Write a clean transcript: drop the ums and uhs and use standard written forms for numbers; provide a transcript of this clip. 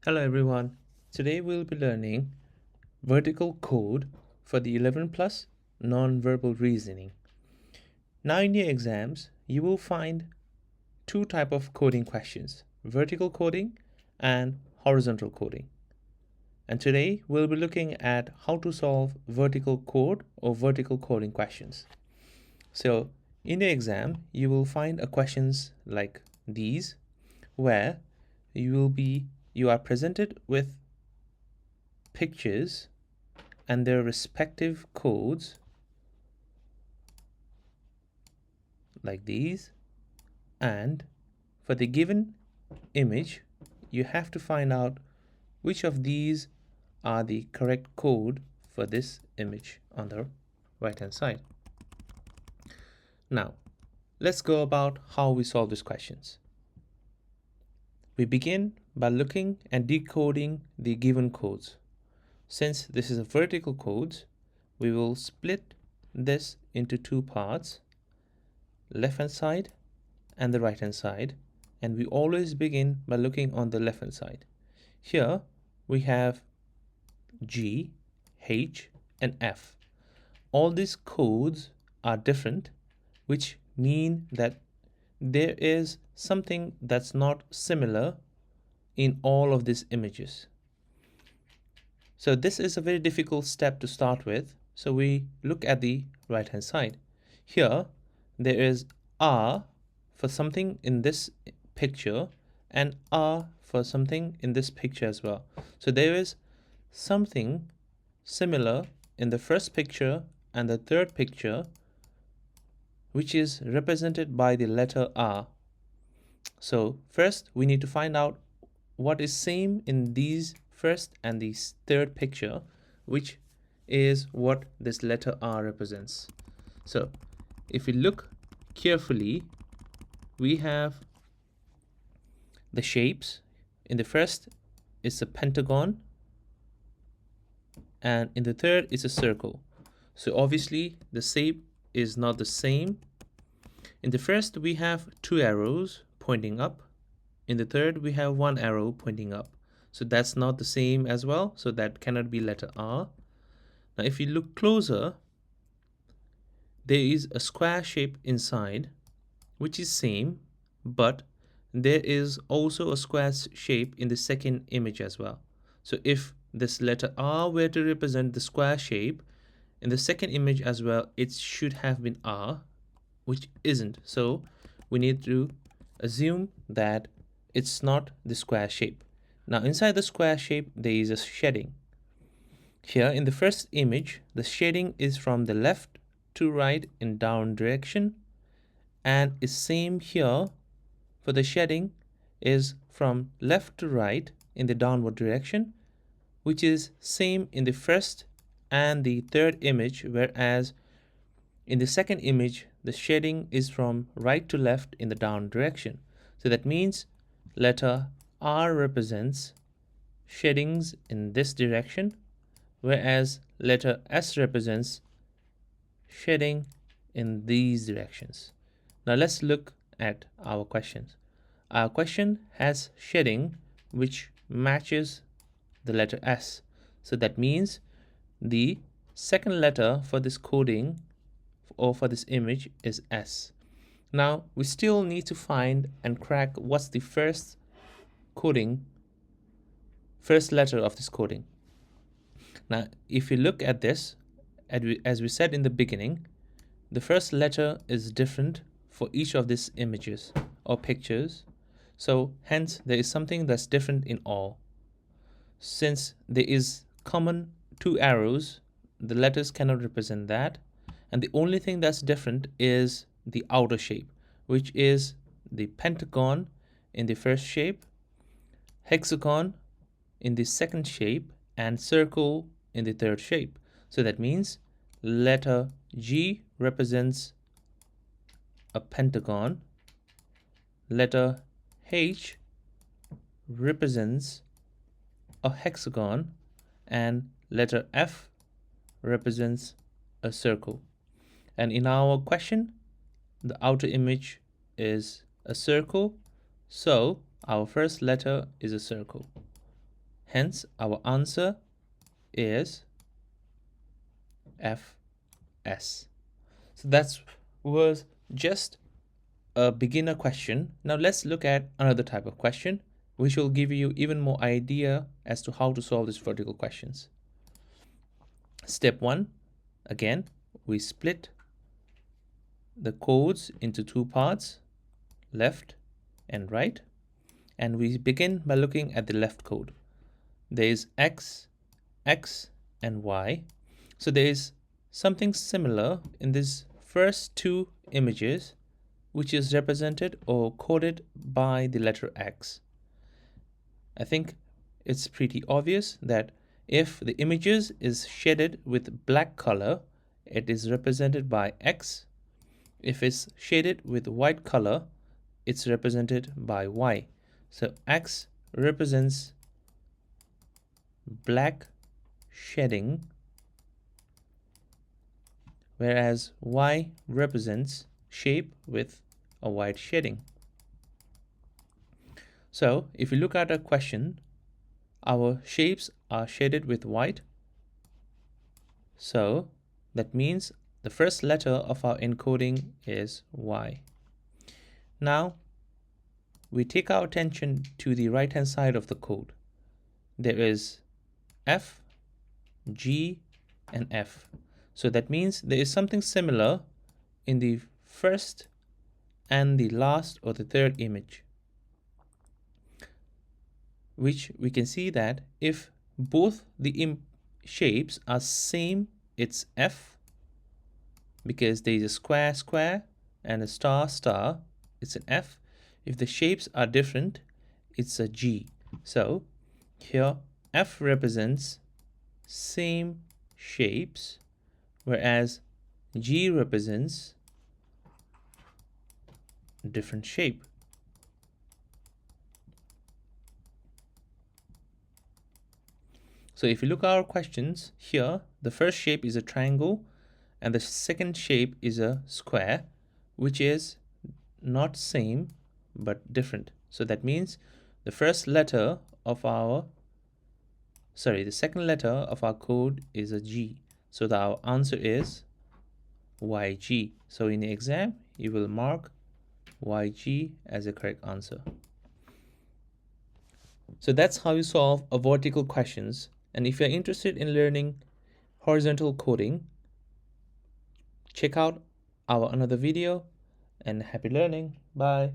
Hello everyone. Today we'll be learning vertical code for the 11 plus non-verbal reasoning. Now in your exams, you will find two type of coding questions, vertical coding and horizontal coding. And today we'll be looking at how to solve vertical code or vertical coding questions. So in your exam, you will find a questions like these where you are presented with pictures and their respective codes like these, and for the given image you have to find out which of these are the correct code for this image on the right hand side. Now let's go about how we solve these questions. We begin by looking and decoding the given codes. Since this is a vertical code, we will split this into two parts, left hand side and the right hand side, and we always begin by looking on the left hand side. Here we have G, H and F. All these codes are different, which mean that there is something that's not similar in all of these images. So this is a very difficult step to start with. So we look at the right hand side. Here there is R for something in this picture and R for something in this picture as well. So there is something similar in the first picture and the third picture, which is represented by the letter R. So first we need to find out what is same in these first and the third picture, which is what this letter R represents. So if we look carefully, we have the shapes. In the first is a pentagon, and in the third is a circle. So obviously the shape is not the same. In the first we have two arrows pointing up. In the third we have one arrow pointing up. So that's not the same as well. So that cannot be letter R. Now if you look closer, there is a square shape inside, which is same, but there is also a square shape in the second image as well. So if this letter R were to represent the square shape in the second image as well, it should have been R, which isn't. So we need to assume that it's not the square shape. Now inside the square shape there is a shading. Here in the first image, the shading is from the left to right in down direction, and is same here for the shading is from left to right in the downward direction, which is same in the first and the third image, whereas in the second image the shading is from right to left in the down direction. So that means letter R represents shadings in this direction, whereas letter S represents shading in these directions. Now let's look at our questions. Our question has shading which matches the letter S. So that means the second letter for this coding or for this image is S. Now we still need to find and crack what's the first letter of this coding. Now if you look at this, as we said in the beginning, the first letter is different for each of these images or pictures. So hence there is something that's different in all. Since there is common two arrows, the letters cannot represent that. And the only thing that's different is the outer shape, which is the pentagon in the first shape, hexagon in the second shape, and circle in the third shape. So that means letter G represents a pentagon, letter H represents a hexagon, and letter F represents a circle. And in our question, the outer image is a circle, so our first letter is a circle. Hence, our answer is FS. So that was just a beginner question. Now let's look at another type of question, which will give you even more idea as to how to solve these vertical questions. Step 1, again, we split the codes into two parts, left and right, and we begin by looking at the left code. There is X, X, and Y. So there is something similar in these first two images, which is represented or coded by the letter X. I think it's pretty obvious that if the images is shaded with black color, it is represented by X. If it's shaded with white color, it's represented by Y. So X represents black shading, whereas Y represents shape with a white shading. So if you look at our question, our shapes are shaded with white. So that means the first letter of our encoding is Y. Now we take our attention to the right hand side of the code. There is F, G, and F. So that means there is something similar in the first and the last or the third image, which we can see that if both the shapes are same, it's F, because there is a square square and a star star, it's an F. If the shapes are different, it's a G. So here F represents same shapes, whereas G represents different shape. So if you look at our questions here, the first shape is a triangle and the second shape is a square, which is not same but different. So that means the second letter of our code is a G. So that our answer is YG. So in the exam, you will mark YG as a correct answer. So that's how you solve a vertical questions. And if you're interested in learning horizontal coding, check out our another video, and happy learning. Bye.